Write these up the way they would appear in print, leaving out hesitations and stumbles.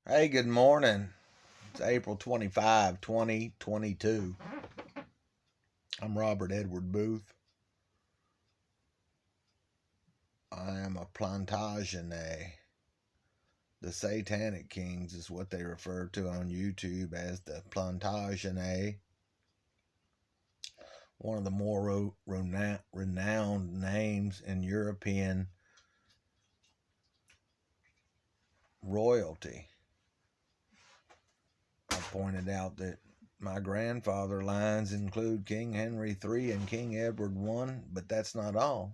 Hey, good morning. It's April 25, 2022. I'm Robert Edward Booth. I am a Plantagenet. The Satanic Kings is what they refer to on YouTube as the Plantagenet. One of the more renowned names in European royalty. I pointed out that my grandfather lines include King Henry III and King Edward I, but that's not all.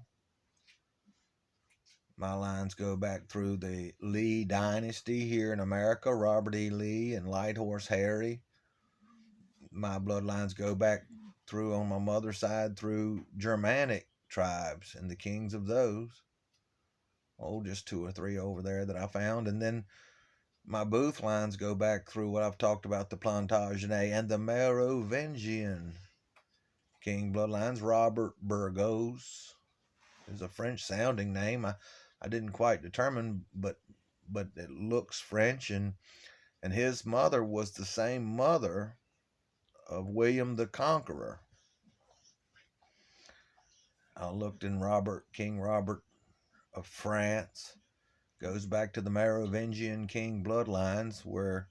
My lines go back through the Lee dynasty here in America, Robert E. Lee and Light Horse Harry. My bloodlines go back through, on my mother's side, through Germanic tribes and the kings of those. Oh, just two or three over there that I found. And then my Booth lines go back through what I've talked about, the Plantagenet and the Merovingian king bloodlines. Robert Burgos is a French sounding name. I didn't quite determine, but it looks French, and his mother was the same mother of William the Conqueror. I looked in King Robert of France, goes back to the Merovingian king bloodlines, where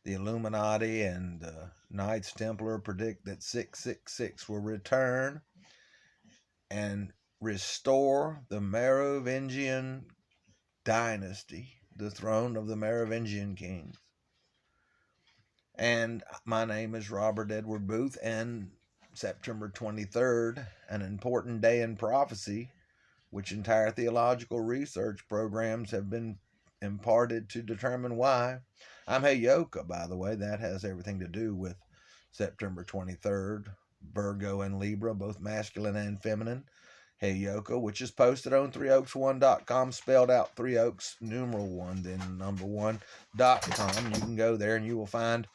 the Illuminati and the Knights Templar predict that 666 will return and restore the Merovingian dynasty, the throne of the Merovingian kings. And my name is Robert Edward Booth, and September 23rd, an important day in prophecy, which entire theological research programs have been imparted to determine why. I'm Heyoka, by the way. That has everything to do with September 23rd. Virgo and Libra, both masculine and feminine. Heyoka, which is posted on 3oaks1.com, spelled out 3oaks, numeral 1, then number 1.com. You can go there and you will find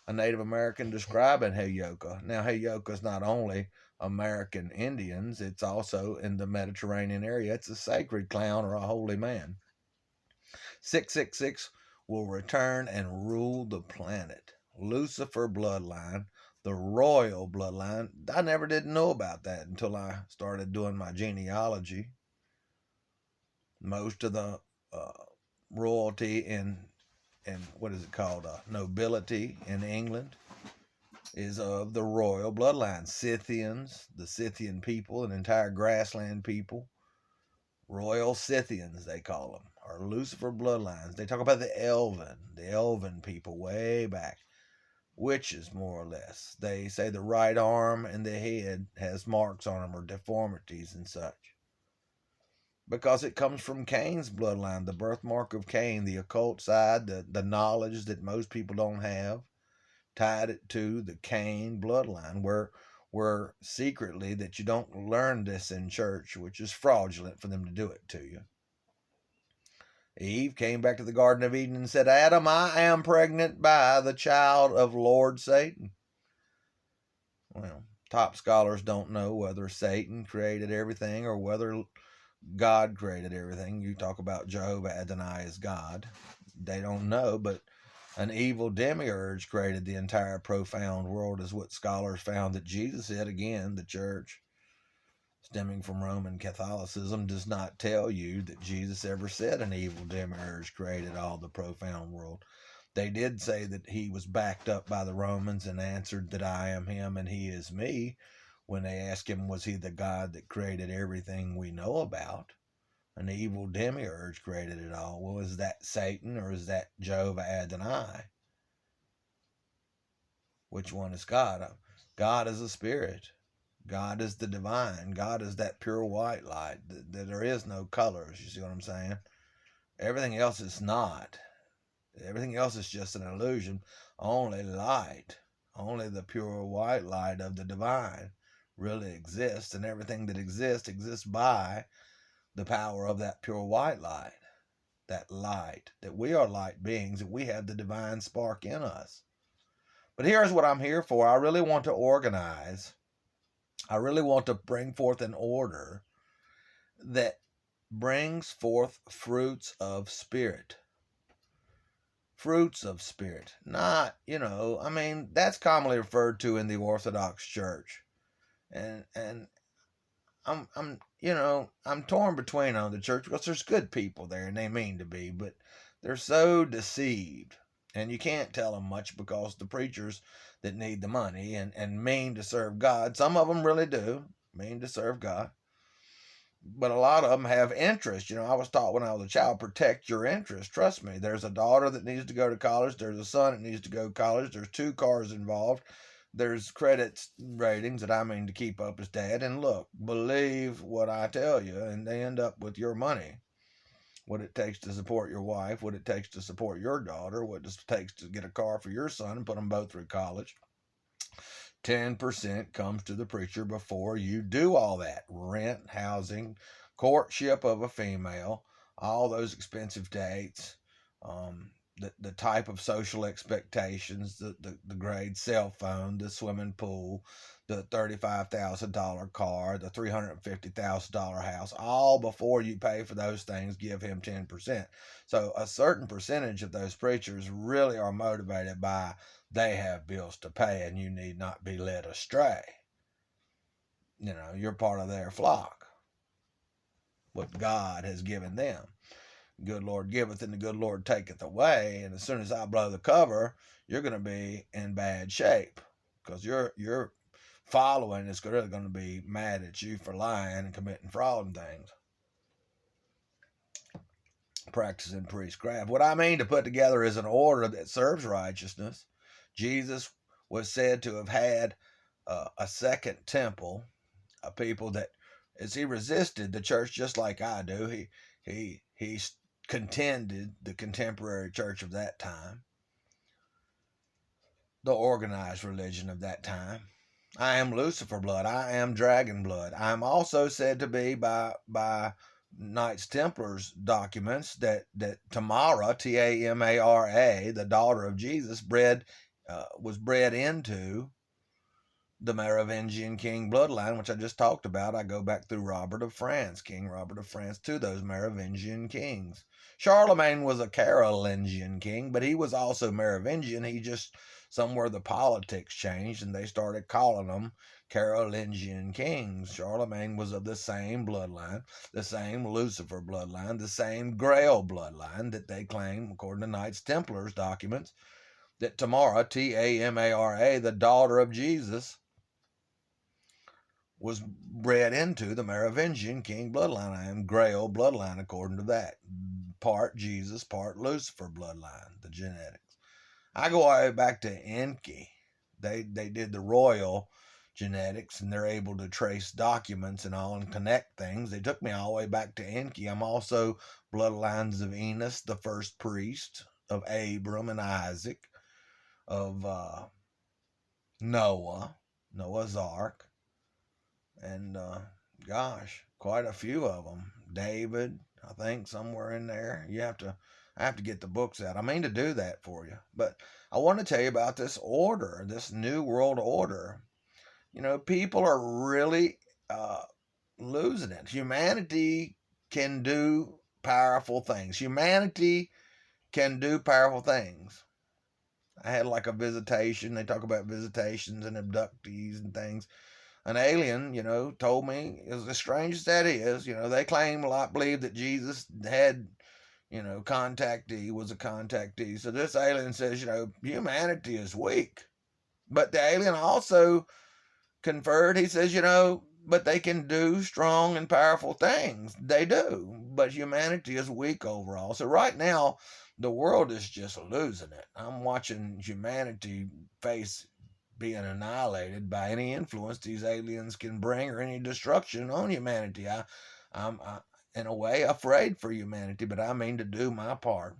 a Native American describing Heyoka. Now, Heyoka is not only American Indians, it's also in the Mediterranean area. It's a sacred clown or a holy man. 666 will return and rule the planet. Lucifer bloodline, the royal bloodline. I never did know about that until I started doing my genealogy. Most of the royalty in what is it called, nobility in England is of the royal bloodline. Scythians, the Scythian people, an entire grassland people, royal Scythians they call them, or Lucifer bloodlines. They talk about the elven people way back, witches more or less. They say the right arm and the head has marks on them or deformities and such, because it comes from Cain's bloodline, the birthmark of Cain, the occult side, the knowledge that most people don't have, tied it to the Cain bloodline, where secretly, that you don't learn this in church, which is fraudulent for them to do it to you. Eve came back to the Garden of Eden and said, Adam, I am pregnant by the child of Lord Satan. Well, top scholars don't know whether Satan created everything or whether God created everything. You talk about Jehovah Adonai as God. They don't know, but an evil demiurge created the entire profound world, is what scholars found that Jesus said. Again, the church, stemming from Roman Catholicism, does not tell you that Jesus ever said an evil demiurge created all the profound world. They did say that he was backed up by the Romans and answered that I am him and he is me, when they asked him, was he the God that created everything we know about? An evil demiurge created it all. Well, is that Satan or is that Jehovah Adonai? Which one is God? God is a spirit. God is the divine. God is that pure white light. There is no colors. You see what I'm saying? Everything else is not. Everything else is just an illusion. Only light, only the pure white light of the divine really exists, and everything that exists by the power of that pure white light. That light, that we are light beings, that we have the divine spark in us. But here's what I'm here for. I really want to organize. I really want to bring forth an order that brings forth fruits of spirit. Fruits of Spirit. Not, I mean, that's commonly referred to in the Orthodox Church. And I'm torn between on the church because there's good people there and they mean to be, but they're so deceived. And you can't tell them much because the preachers that need the money and mean to serve God, some of them really do mean to serve God, but a lot of them have interest. I was taught when I was a child, protect your interest. Trust me, there's a daughter that needs to go to college. There's a son that needs to go to college. There's 2 cars involved. There's credit ratings that I mean to keep up as dad. And look, believe what I tell you, and they end up with your money. What it takes to support your wife, what it takes to support your daughter, what it takes to get a car for your son and put them both through college. 10% comes to the preacher before you do all that. Rent, housing, courtship of a female, all those expensive dates, the type of social expectations, the grade cell phone, the swimming pool, the $35,000 car, the $350,000 house, all before you pay for those things, give him 10%. So a certain percentage of those preachers really are motivated by they have bills to pay and you need not be led astray. You're part of their flock. What God has given them. Good Lord giveth and the good Lord taketh away. And as soon as I blow the cover, you're going to be in bad shape because your following is really going to be mad at you for lying and committing fraud and things. Practicing priestcraft. What I mean to put together is an order that serves righteousness. Jesus was said to have had a second temple, a people that, as he resisted the church just like I do, he contended the contemporary church of that time, the organized religion of that time. I am Lucifer blood. I am dragon blood. I am also said to be by Knights Templars documents that Tamara, Tamara, the daughter of Jesus, was bred into the Merovingian king bloodline, which I just talked about. I go back through Robert of France, King Robert of France, to those Merovingian kings. Charlemagne was a Carolingian king, but he was also Merovingian. He just, somewhere the politics changed and they started calling them Carolingian kings. Charlemagne was of the same bloodline, the same Lucifer bloodline, the same Grail bloodline that they claim, according to Knights Templars documents, that Tamara, Tamara, the daughter of Jesus, was bred into the Merovingian king bloodline. I am Grail bloodline according to that. Part Jesus, part Lucifer bloodline, the genetics. I go all the way back to Enki. They did the royal genetics and they're able to trace documents and all and connect things. They took me all the way back to Enki. I'm also bloodlines of Enos, the first priest, of Abram and Isaac, of Noah's Ark, and gosh, quite a few of them. David, I think, somewhere in there. I have to get the books out. I mean to do that for you, but I want to tell you about this order, this new world order. People are really losing it. Humanity can do powerful things. Humanity can do powerful things. I had like a visitation. They talk about visitations and abductees and things. An alien, told me, as strange as that is, they claim a lot, believe that Jesus had, contactee, was a contactee. So this alien says, humanity is weak. But the alien also conferred, he says, but they can do strong and powerful things. They do. But humanity is weak overall. So right now, the world is just losing it. I'm watching humanity face being annihilated by any influence these aliens can bring or any destruction on humanity. I'm in a way afraid for humanity, but I mean to do my part.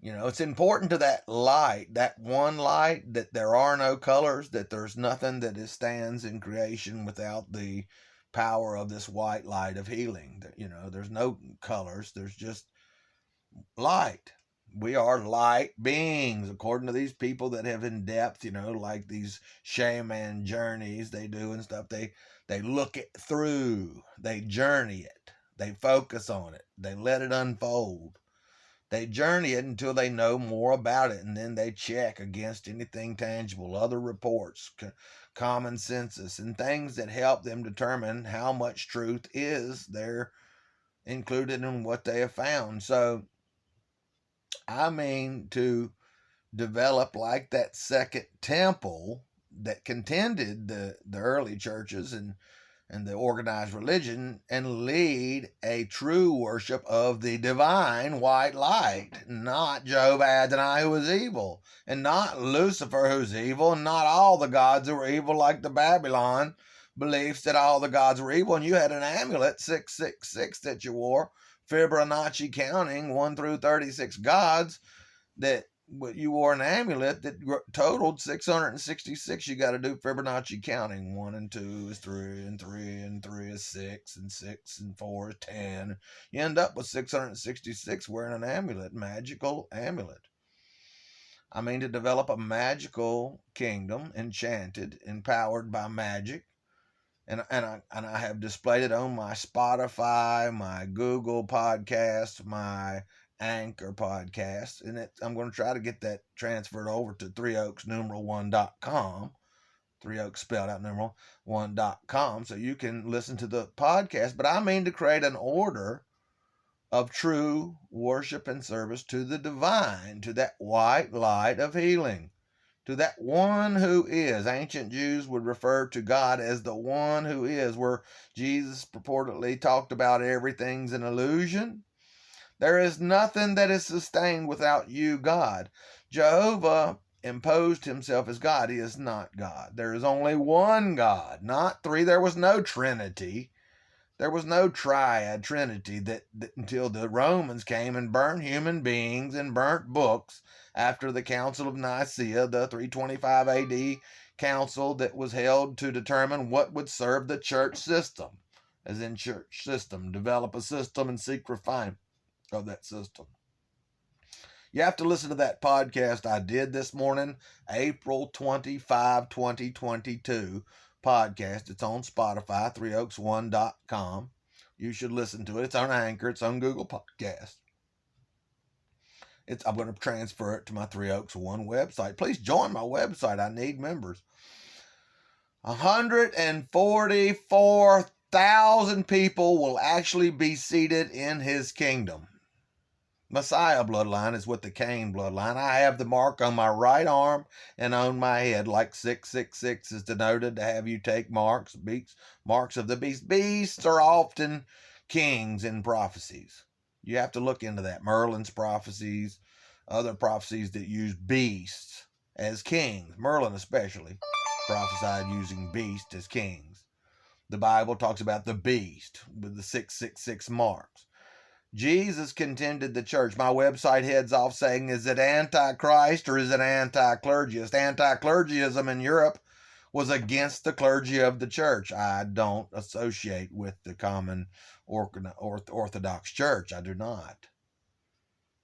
It's important to that light, that one light, that there are no colors, that there's nothing that stands in creation without the power of this white light of healing. There's no colors, there's just light. We are light beings, according to these people that have in depth, like these shaman journeys they do and stuff. They look it through, they journey it, they focus on it, they let it unfold. They journey it until they know more about it, and then they check against anything tangible, other reports, common census, and things that help them determine how much truth is there included in what they have found. So, I mean, to develop like that second temple that contended the early churches and the organized religion, and lead a true worship of the divine white light, not Jehovah Adonai, who is evil, and not Lucifer, who's evil, and not all the gods who were evil, like the Babylon beliefs that all the gods were evil. And you had an amulet 666 that you wore, Fibonacci counting 1 through 36 gods, that you wore an amulet that totaled 666. You got to do Fibonacci counting. 1 and 2 is 3, and 3 and 3 is 6, and 6 and 4 is 10. You end up with 666 wearing an amulet, magical amulet. I mean, to develop a magical kingdom, enchanted, empowered by magic. And I have displayed it on my Spotify, my Google podcast, my Anchor podcast, and I'm going to try to get that transferred over to 3oaksnumeral1.com. 3oaks spelled out numeral 1.com, so you can listen to the podcast. But I mean to create an order of true worship and service to the divine, to that white light of healing, to that one who is. Ancient Jews would refer to God as the one who is, where Jesus purportedly talked about everything's an illusion. There is nothing that is sustained without you, God. Jehovah imposed himself as God. He is not God. There is only one God, not three. There was no Trinity. There was no triad Trinity that until the Romans came and burned human beings and burnt books after the Council of Nicaea, the 325 AD council that was held to determine what would serve the church system, as in church system, develop a system and seek refinement of that system. You have to listen to that podcast I did this morning, April 25, 2022 podcast. It's on Spotify, 3oaks1.com. You should listen to it. It's on Anchor. It's on Google Podcast. I'm going to transfer it to my 3 Oaks 1 website. Please join my website. I need members. 144,000 people will actually be seated in his kingdom. Messiah bloodline is with the Cain bloodline. I have the mark on my right arm and on my head, like 666 is denoted to have you take marks of the beast. Beasts are often kings in prophecies. You have to look into that. Merlin's prophecies, other prophecies that use beasts as kings. Merlin especially prophesied using beasts as kings. The Bible talks about the beast with the 666 marks. Jesus contended the church. My website heads off saying, is it antichrist or is it anti-clergyist? Anti-clergyism in Europe was against the clergy of the church. I don't associate with the common Orthodox church. I do not.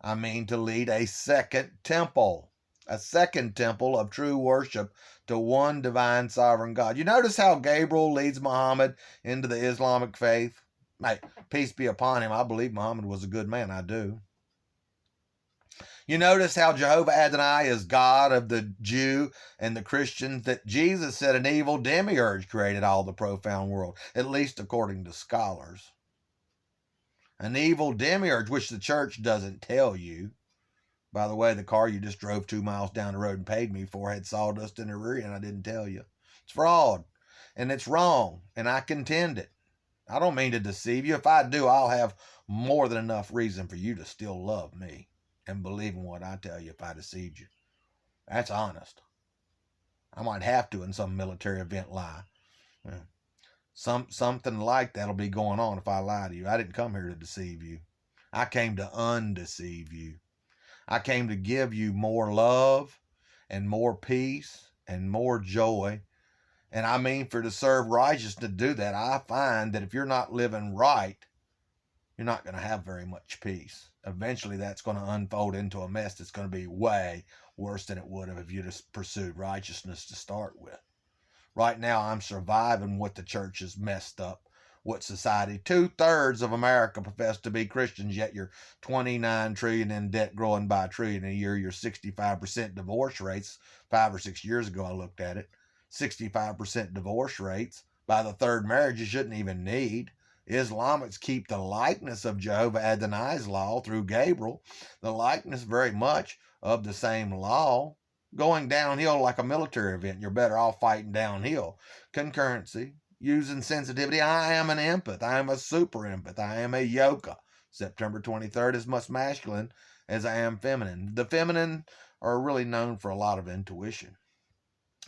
I mean to lead a second temple of true worship to one divine sovereign God. You notice how Gabriel leads Muhammad into the Islamic faith? Hey, peace be upon him. I believe Muhammad was a good man. I do. You notice how Jehovah Adonai is God of the Jew and the Christians, that Jesus said an evil demiurge created all the profound world, at least according to scholars. An evil demiurge, which the church doesn't tell you. By the way, the car you just drove 2 miles down the road and paid me for had sawdust in the rear end. I didn't tell you. It's fraud, and it's wrong, and I contend it. I don't mean to deceive you. If I do, I'll have more than enough reason for you to still love me and believe in what I tell you if I deceived you. That's honest. I might have to in some military event lie. Something like that'll be going on if I lie to you. I didn't come here to deceive you. I came to undeceive you. I came to give you more love and more peace and more joy. And I mean, to serve righteousness, to do that, I find that if you're not living right, you're not going to have very much peace. Eventually, that's going to unfold into a mess that's going to be way worse than it would have if you just pursued righteousness to start with. Right now, I'm surviving what the church has messed up what society, 2/3 of America profess to be Christians, yet you're 29 trillion in debt growing by a trillion a year. Your 65% divorce rates. 5 or 6 years ago, I looked at it. 65% divorce rates. By the third marriage, you shouldn't even need. Islamics keep the likeness of Jehovah Adonai's law through Gabriel, the likeness very much of the same law, going downhill like a military event. You're better off fighting downhill. Concurrency, using sensitivity. I am an empath. I am a super empath. I am a yoga. September 23rd is much masculine as I am feminine. The feminine are really known for a lot of intuition.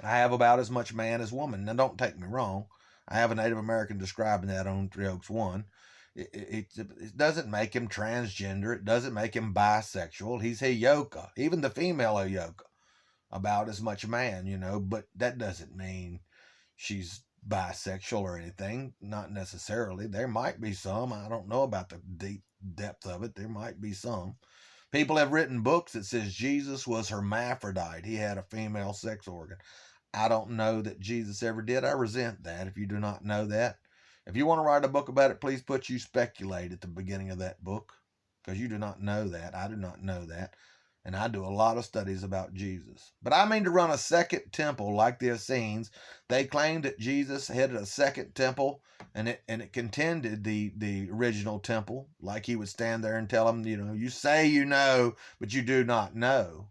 I have about as much man as woman. Now, don't take me wrong. I have a Native American describing that on Three Oaks 1. It doesn't make him transgender. It doesn't make him bisexual. He's a yoga. Even the female a yoga. About as much man, but that doesn't mean she's bisexual or anything. Not necessarily. There might be some. I don't know about the deep depth of it. There might be some. People have written books that says Jesus was hermaphrodite. He had a female sex organ. I don't know that Jesus ever did. I resent that if you do not know that. If you want to write a book about it, please put "you speculate" at the beginning of that book, because you do not know that. I do not know that. And I do a lot of studies about Jesus. But I mean to run a second temple like the Essenes. They claimed that Jesus had a second temple, and it contended the original temple. Like he would stand there and tell them, you say you know, but you do not know.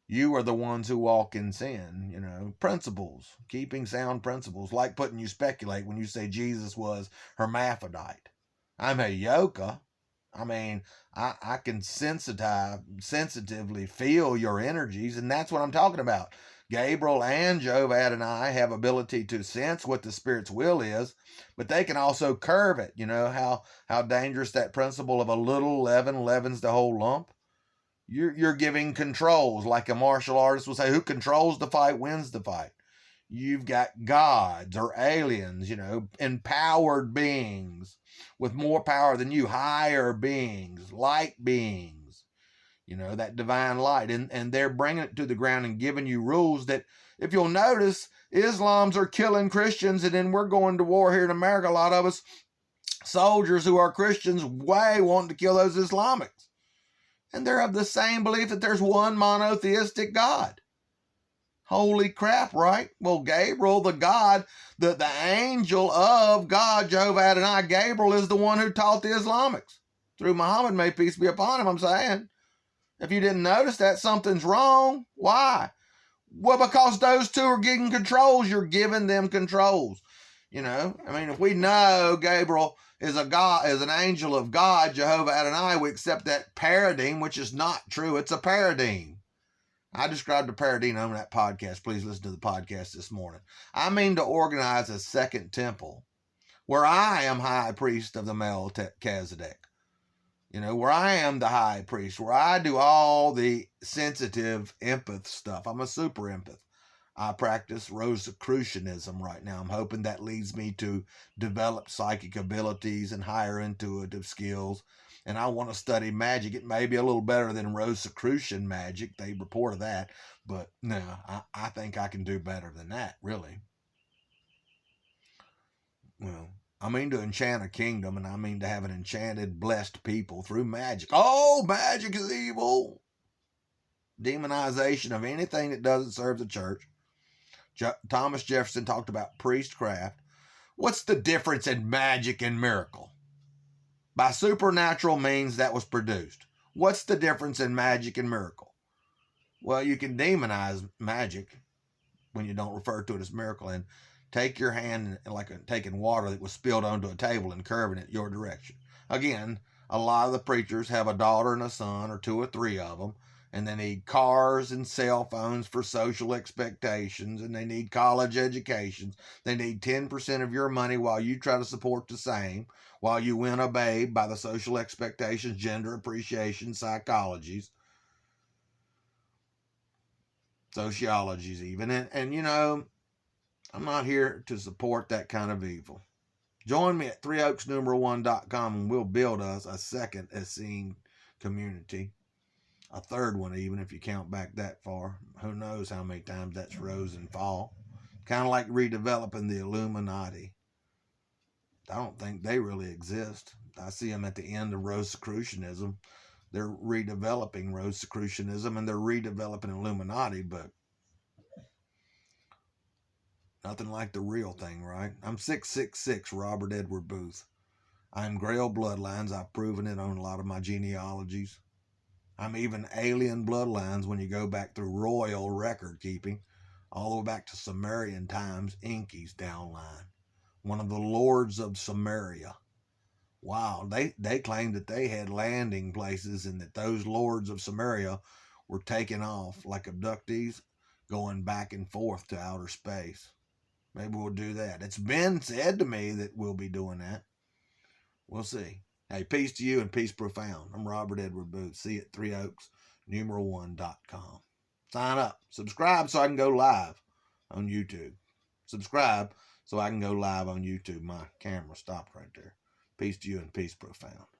You are the ones who walk in sin, principles, keeping sound principles, like putting "you speculate" when you say Jesus was hermaphrodite. I'm a yoga. I mean, I can sensitively feel your energies, and that's what I'm talking about. Gabriel and Jehovah Adonai have ability to sense what the Spirit's will is, but they can also curve it. You know how dangerous that principle of a little leaven leavens the whole lump? You're giving controls, like a martial artist will say, who controls the fight wins the fight. You've got gods or aliens, empowered beings with more power than you, higher beings, light beings, that divine light. And they're bringing it to the ground and giving you rules that, if you'll notice, Islams are killing Christians, and then we're going to war here in America. A lot of us soldiers who are Christians way want to kill those Islamics. And they're of the same belief that there's one monotheistic God. Holy crap, right? Well, Gabriel, the God, the angel of God, Jehovah Adonai, Gabriel is the one who taught the Islamics. Through Muhammad, may peace be upon him, I'm saying. If you didn't notice that, something's wrong. Why? Well, because those two are getting controls. You're giving them controls. If we know Gabriel is a God, is an angel of God, Jehovah Adonai, we accept that paradigm, which is not true. It's a paradigm. I described a paradigm on that podcast. Please listen to the podcast this morning. I mean to organize a second temple where I am high priest of the Melchizedek. Where I am the high priest, where I do all the sensitive empath stuff. I'm a super empath. I practice Rosicrucianism right now. I'm hoping that leads me to develop psychic abilities and higher intuitive skills. And I want to study magic. It may be a little better than Rosicrucian magic. They report that. But no, I think I can do better than that, really. Well, I mean to enchant a kingdom, and I mean to have an enchanted, blessed people through magic. Oh, magic is evil. Demonization of anything that doesn't serve the church. Thomas Jefferson talked about priestcraft. What's the difference in magic and miracle? By supernatural means that was produced. What's the difference in magic and miracle? Well, you can demonize magic when you don't refer to it as miracle, and take your hand like taking water that was spilled onto a table and curving it your direction. Again, a lot of the preachers have a daughter and a son, or two or three of them, and they need cars and cell phones for social expectations, and they need college educations. They need 10% of your money while you try to support the same, while you win a babe by the social expectations, gender appreciation, psychologies, sociologies even. And I'm not here to support that kind of evil. Join me at 3oaksnumeral1.com, and we'll build us a second Essene community. A third one, even, if you count back that far. Who knows how many times that's rose and fall. Kind of like redeveloping the Illuminati. I don't think they really exist. I see them at the end of Rosicrucianism. They're redeveloping Rosicrucianism and they're redeveloping Illuminati, but nothing like the real thing, right? I'm 666 Robert Edward Booth. I'm Grail bloodlines. I've proven it on a lot of my genealogies. I'm even alien bloodlines when you go back through royal record keeping, all the way back to Sumerian times, Inkies downline. One of the lords of Samaria. Wow, they claimed that they had landing places and that those lords of Samaria were taking off like abductees, going back and forth to outer space. Maybe we'll do that. It's been said to me that we'll be doing that. We'll see. Hey, peace to you and peace profound. I'm Robert Edward Booth. See you at 3oaks1.com. Sign up. Subscribe so I can go live on YouTube. Subscribe so I can go live on YouTube. My camera stopped right there. Peace to you and peace profound.